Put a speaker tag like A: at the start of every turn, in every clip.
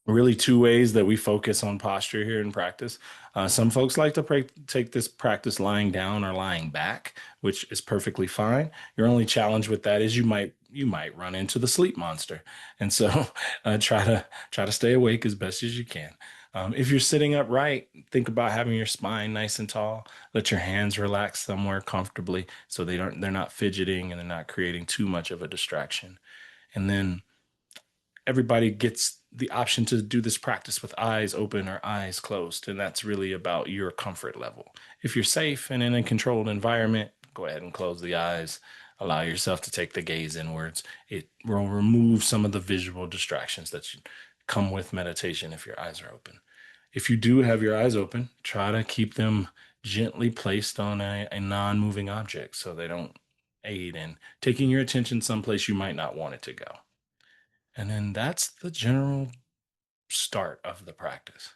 A: Really two ways that we focus on posture here in practice. Some folks like to take this practice lying down or lying back, which is perfectly fine. Your only challenge with that is you might run into the sleep monster, and so try to stay awake as best as you can. If you're sitting upright, think about having your spine nice and tall. Let your hands relax somewhere comfortably so they're not fidgeting and they're not creating too much of a distraction. And then everybody gets the option to do this practice with eyes open or eyes closed. And that's really about your comfort level. If you're safe and in a controlled environment, go ahead and close the eyes. Allow yourself to take the gaze inwards. It will remove some of the visual distractions that come with meditation if your eyes are open. If you do have your eyes open, try to keep them gently placed on a non moving object so they don't aid in taking your attention someplace you might not want it to go. And then that's the general start of the practice.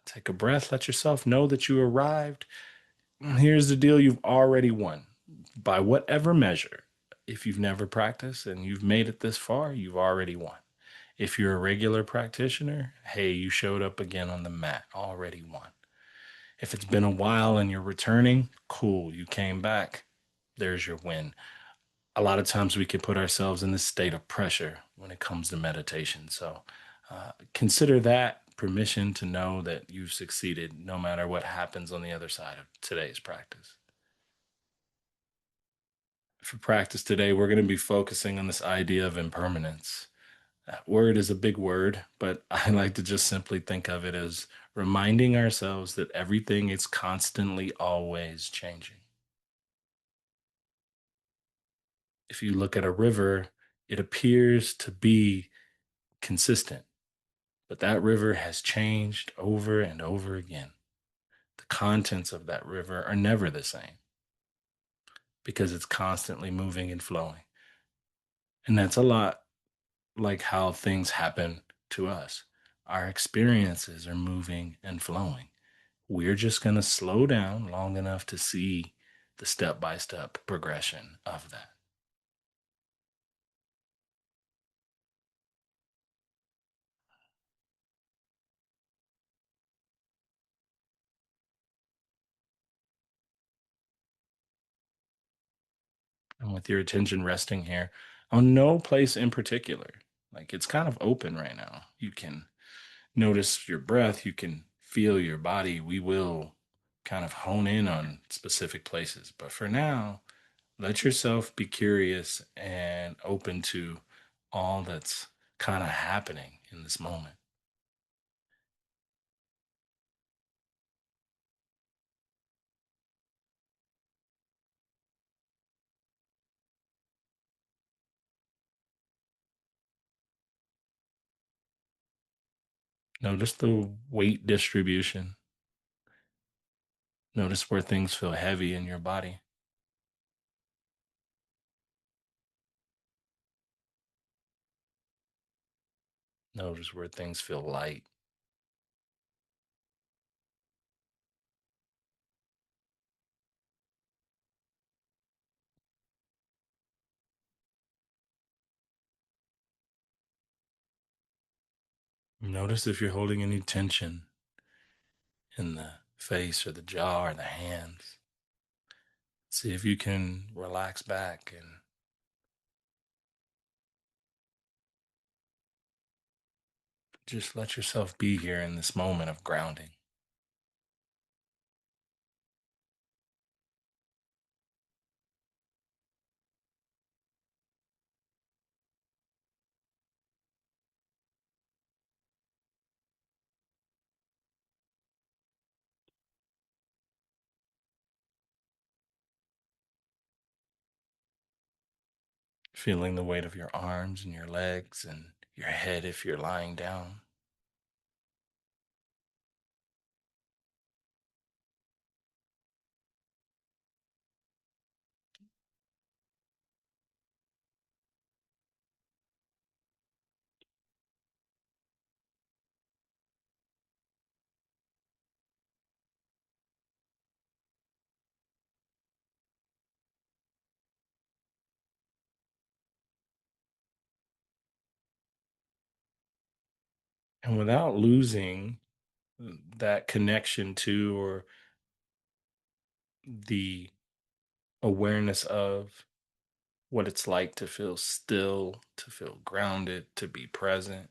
A: Take a breath, let yourself know that you arrived. Here's the deal, you've already won. By whatever measure, if you've never practiced and you've made it this far, you've already won. If you're a regular practitioner, hey, you showed up again on the mat, already won. If it's been a while and you're returning, cool, you came back, there's your win. A lot of times we can put ourselves in this state of pressure when it comes to meditation. So consider that permission to know that you've succeeded no matter what happens on the other side of today's practice. For practice today, we're going to be focusing on this idea of impermanence. That word is a big word, but I like to just simply think of it as reminding ourselves that everything is constantly always changing. If you look at a river, it appears to be consistent. But that river has changed over and over again. The contents of that river are never the same because it's constantly moving and flowing. And that's a lot like how things happen to us. Our experiences are moving and flowing. We're just going to slow down long enough to see the step by step progression of that. And with your attention resting here on no place in particular, like it's kind of open right now. You can notice your breath, you can feel your body. We will kind of hone in on specific places. But for now, let yourself be curious and open to all that's kind of happening in this moment. Notice the weight distribution. Notice where things feel heavy in your body. Notice where things feel light. Notice if you're holding any tension in the face or the jaw or the hands. See if you can relax back and just let yourself be here in this moment of grounding. Feeling the weight of your arms and your legs and your head if you're lying down. And without losing that connection to or the awareness of what it's like to feel still, to feel grounded, to be present.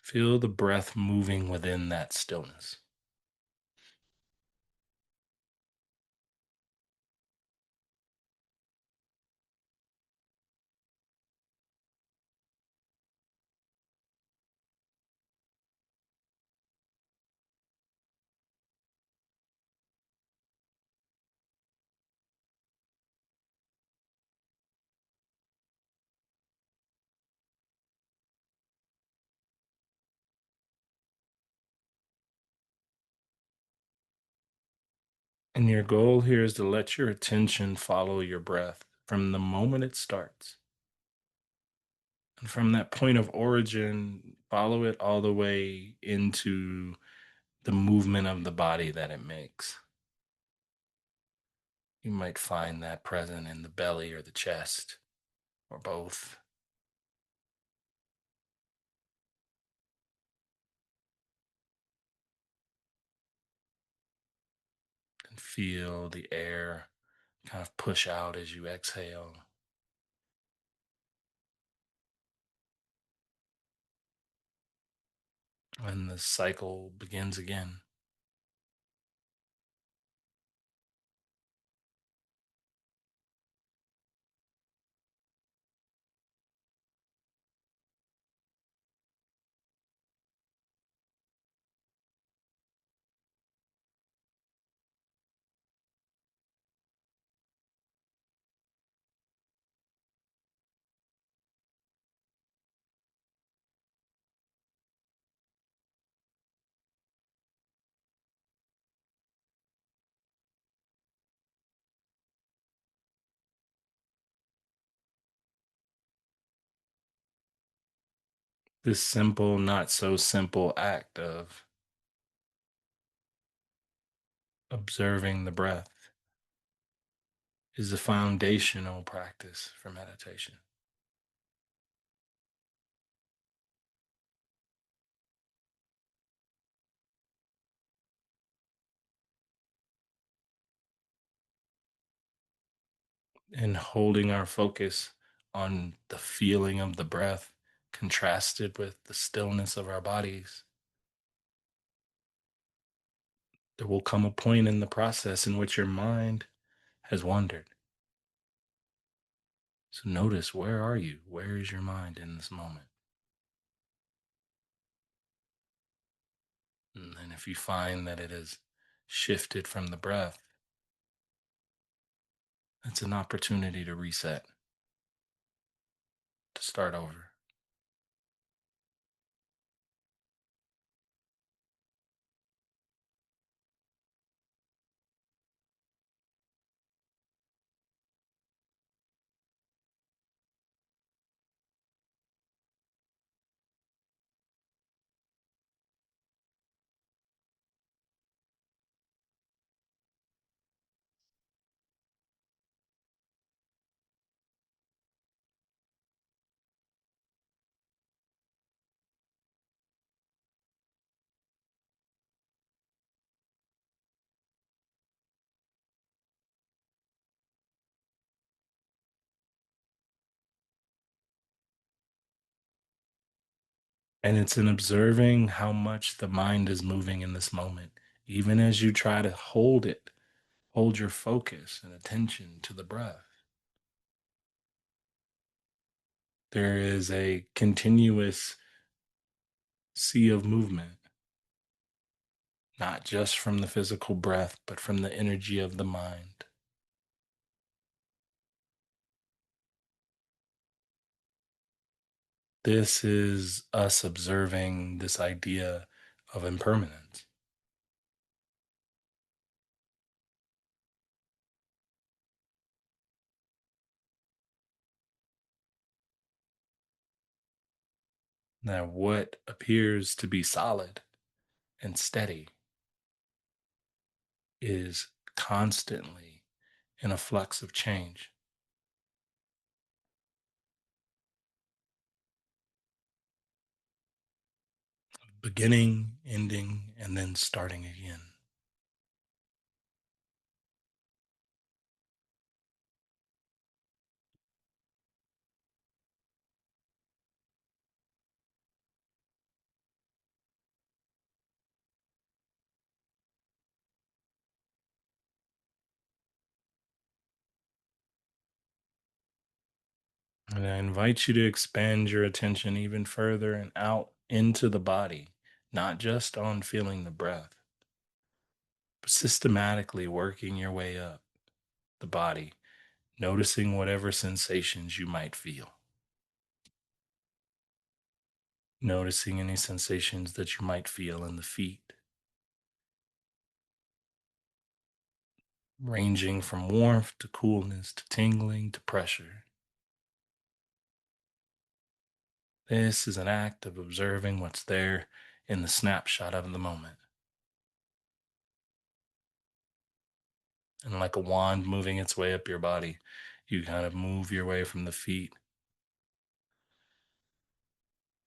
A: Feel the breath moving within that stillness. And your goal here is to let your attention follow your breath from the moment it starts. And from that point of origin, follow it all the way into the movement of the body that it makes. You might find that present in the belly or the chest or both. And feel the air kind of push out as you exhale. And the cycle begins again. This simple, not so simple act of observing the breath is a foundational practice for meditation. And holding our focus on the feeling of the breath contrasted with the stillness of our bodies, there will come a point in the process in which your mind has wandered. So notice, where are you? Where is your mind in this moment? And then if you find that it has shifted from the breath, it's an opportunity to reset, to start over. And it's in observing how much the mind is moving in this moment, even as you try to hold it, hold your focus and attention to the breath. There is a continuous sea of movement, not just from the physical breath, but from the energy of the mind. This is us observing this idea of impermanence. That what appears to be solid and steady is constantly in a flux of change. beginning, ending, and then starting again. And I invite you to expand your attention even further and out into the body, not just on feeling the breath, but systematically working your way up the body, noticing whatever sensations you might feel. Noticing any sensations that you might feel in the feet, ranging from warmth to coolness to tingling to pressure. This is an act of observing what's there in the snapshot of the moment. And like a wand moving its way up your body, you kind of move your way from the feet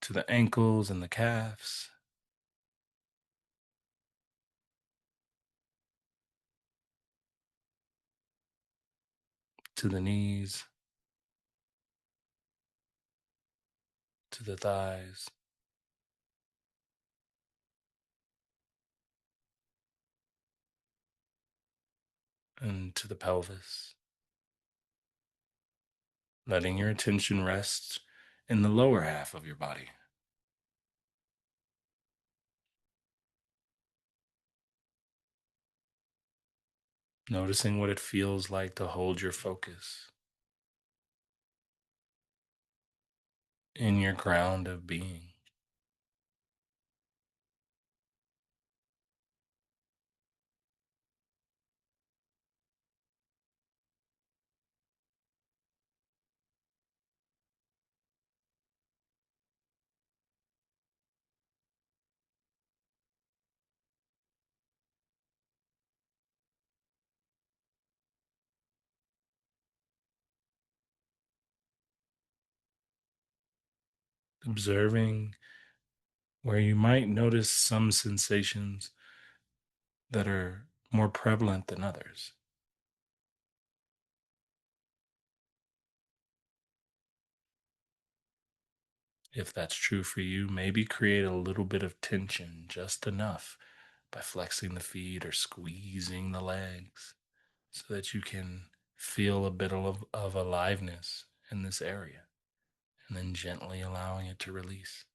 A: to the ankles and the calves, to the knees, to the thighs, and to the pelvis, letting your attention rest in the lower half of your body, noticing what it feels like to hold your focus in your ground of being. Observing where you might notice some sensations that are more prevalent than others. If that's true for you, maybe create a little bit of tension, just enough, by flexing the feet or squeezing the legs so that you can feel a bit of aliveness in this area and then gently allowing it to release.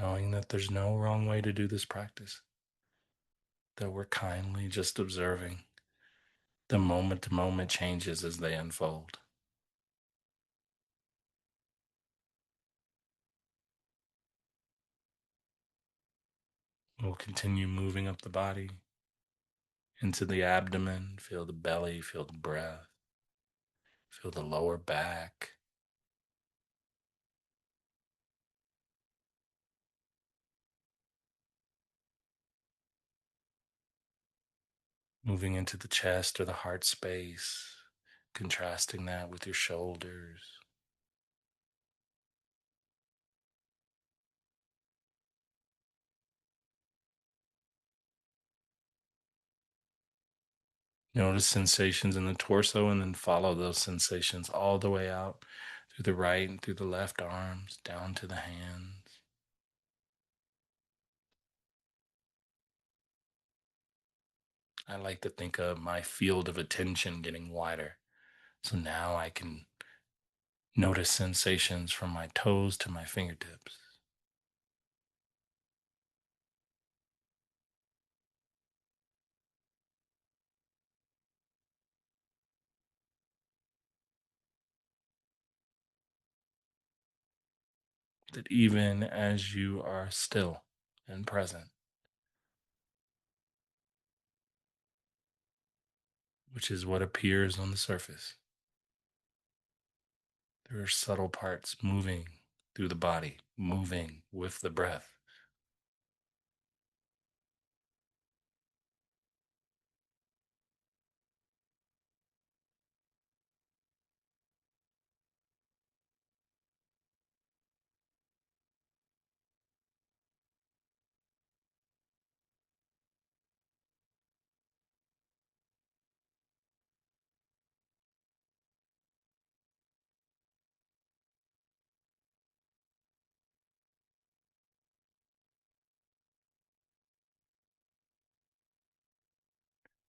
A: Knowing that there's no wrong way to do this practice, that we're kindly just observing the moment to moment changes as they unfold. We'll continue moving up the body into the abdomen, feel the belly, feel the breath, feel the lower back, moving into the chest or the heart space, contrasting that with your shoulders. Notice sensations in the torso and then follow those sensations all the way out through the right and through the left arms, down to the hands. I like to think of my field of attention getting wider. So now I can notice sensations from my toes to my fingertips. That even as you are still and present, which is what appears on the surface. There are subtle parts moving through the body, moving with the breath.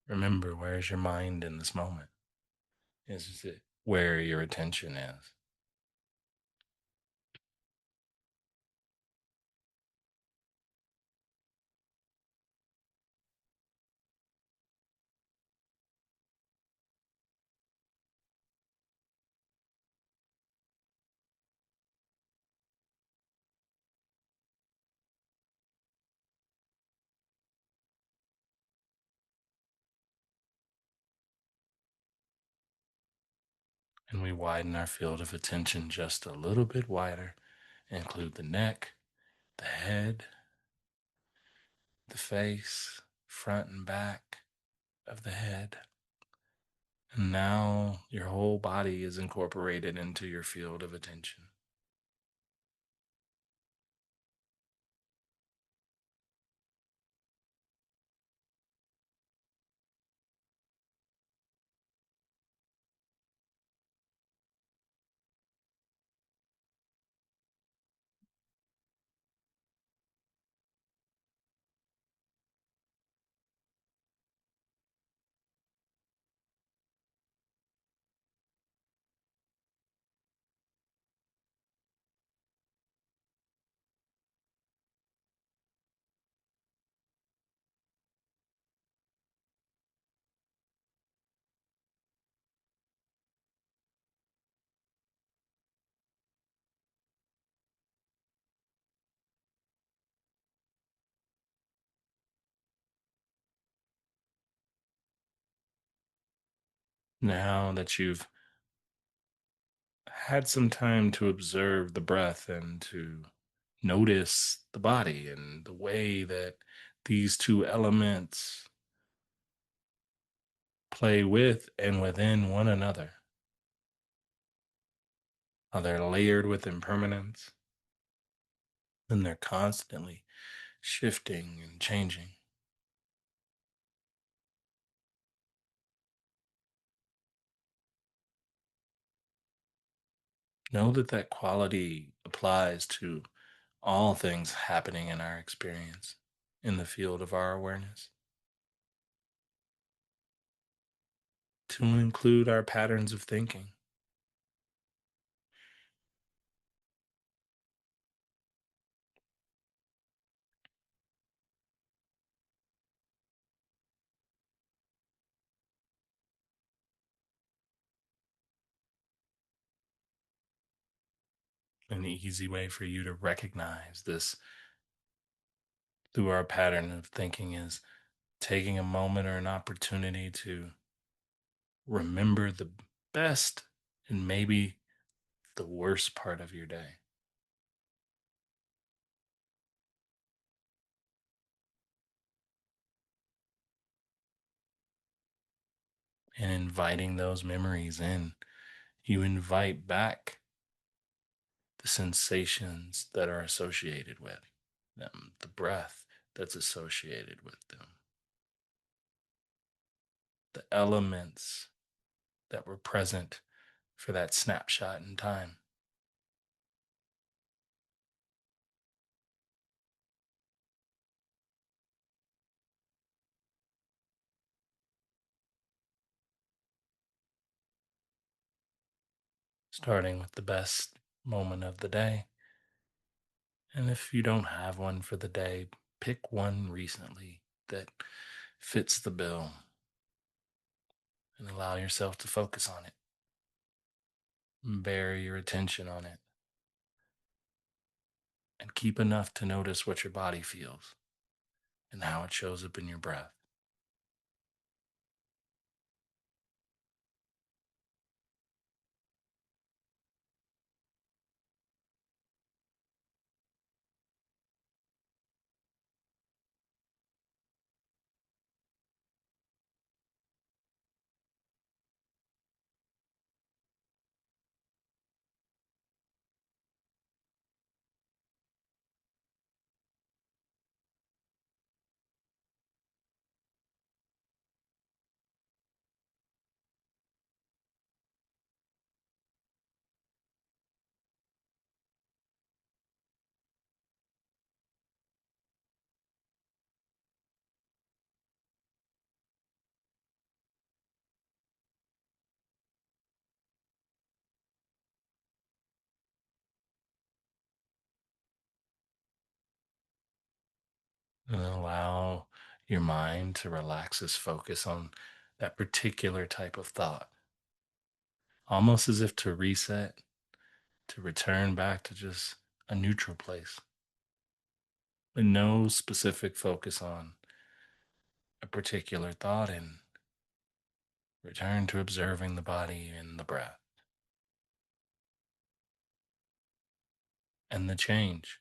A: Remember, where's your mind in this moment? Is it where your attention is? And we widen our field of attention just a little bit wider, include the neck, the head, the face, front and back of the head. And now your whole body is incorporated into your field of attention. Now that you've had some time to observe the breath and to notice the body and the way that these two elements play with and within one another, how they're layered with impermanence and they're constantly shifting and changing. Know that that quality applies to all things happening in our experience in the field of our awareness, to include our patterns of thinking. An easy way for you to recognize this through our pattern of thinking is taking a moment or an opportunity to remember the best and maybe the worst part of your day, and inviting those memories in. You invite back the sensations that are associated with them, the breath that's associated with them, the elements that were present for that snapshot in time, starting with the best moment of the day. And if you don't have one for the day, pick one recently that fits the bill and allow yourself to focus on it. Bear your attention on it and keep enough to notice what your body feels and how it shows up in your breath. and allow your mind to relax its focus on that particular type of thought, almost as if to reset, to return back to just a neutral place with no specific focus on a particular thought and return to observing the body and the breath and the change.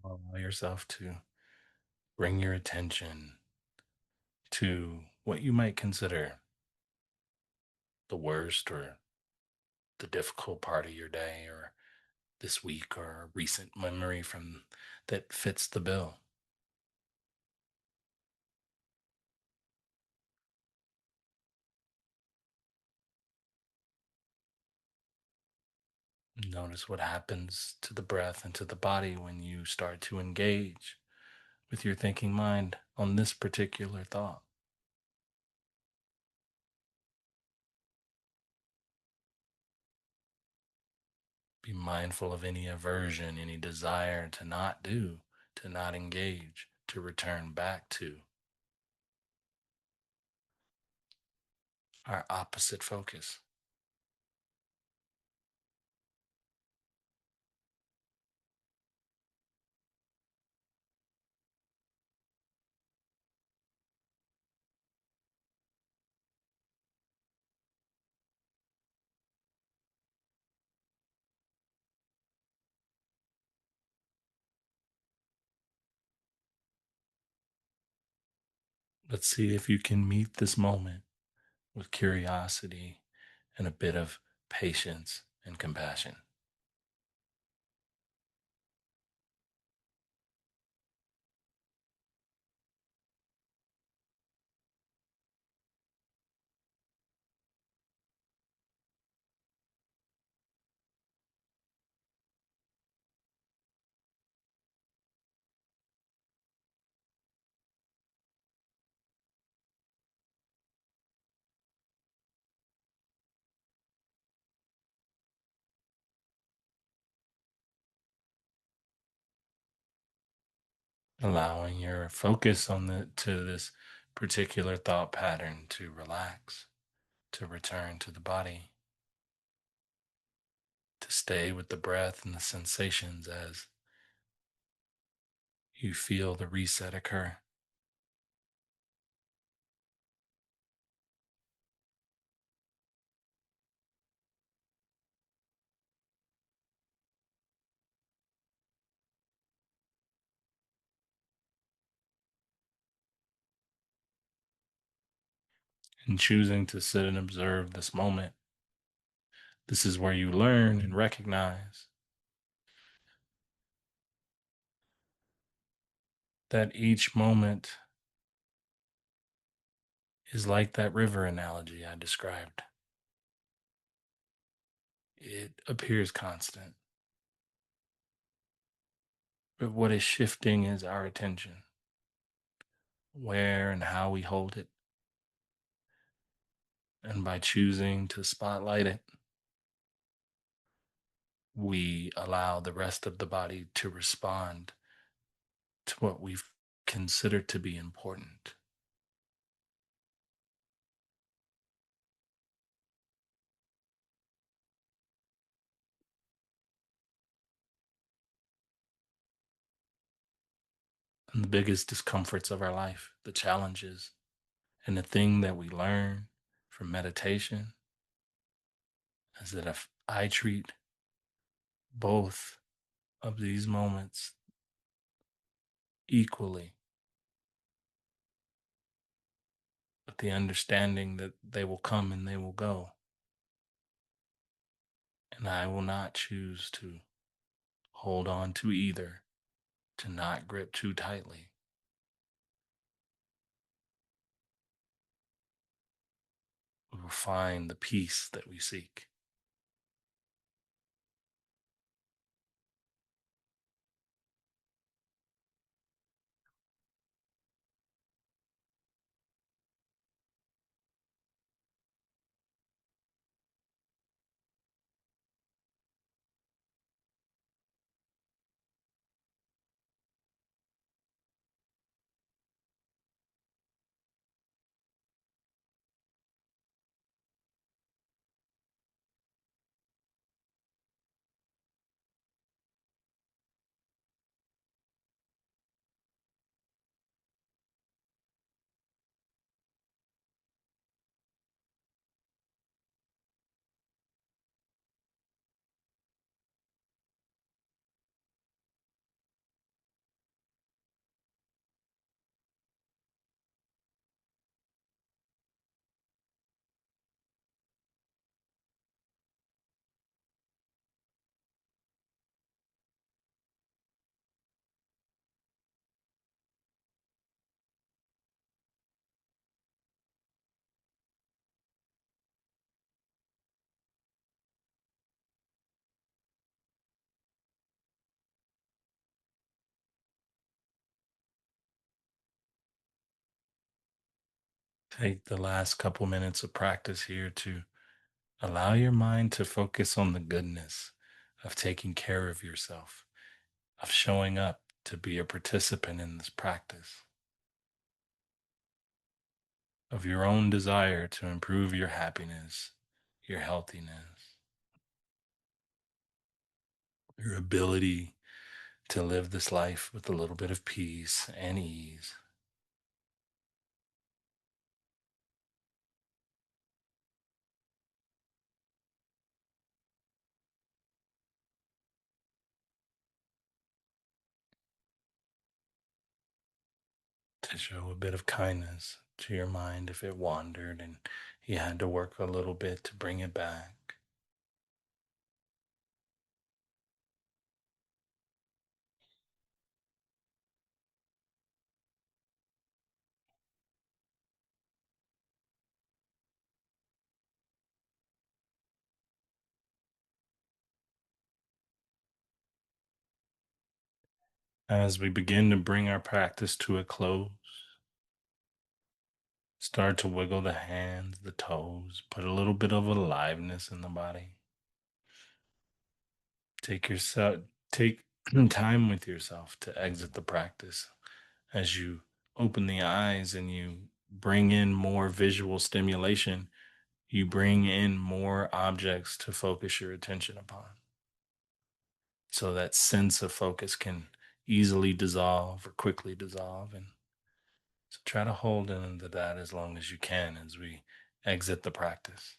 A: Now allow yourself to bring your attention to what you might consider the worst or the difficult part of your day or this week or a recent memory from that fits the bill. Notice what happens to the breath and to the body when you start to engage with your thinking mind on this particular thought. Be mindful of any aversion, any desire to not do, to not engage, to return back to our opposite focus. Let's see if you can meet this moment with curiosity and a bit of patience and compassion. Allowing your focus on the to this particular thought pattern to relax, to return to the body, to stay with the breath and the sensations as you feel the reset occur. And choosing to sit and observe this moment, this is where you learn and recognize that each moment is like that river analogy I described. It appears constant, but what is shifting is our attention, where and how we hold it. And by choosing to spotlight it, we allow the rest of the body to respond to what we've considered to be important. And the biggest discomforts of our life, the challenges, and the thing that we learn from meditation is that if I treat both of these moments equally, with the understanding that they will come and they will go, And I will not choose to hold on to either, to not grip too tightly. We will find the peace that we seek. Take the last couple minutes of practice here to allow your mind to focus on the goodness of taking care of yourself, of showing up to be a participant in this practice, of your own desire to improve your happiness, your healthiness, your ability to live this life with a little bit of peace and ease. To show a bit of kindness to your mind if it wandered and you had to work a little bit to bring it back. As we begin to bring our practice to a close, start to wiggle the hands, the toes, put a little bit of aliveness in the body. Take time with yourself to exit the practice. As you open the eyes and you bring in more visual stimulation, you bring in more objects to focus your attention upon. So that sense of focus can easily dissolve or quickly dissolve. And so try to hold into that as long as you can as we exit the practice.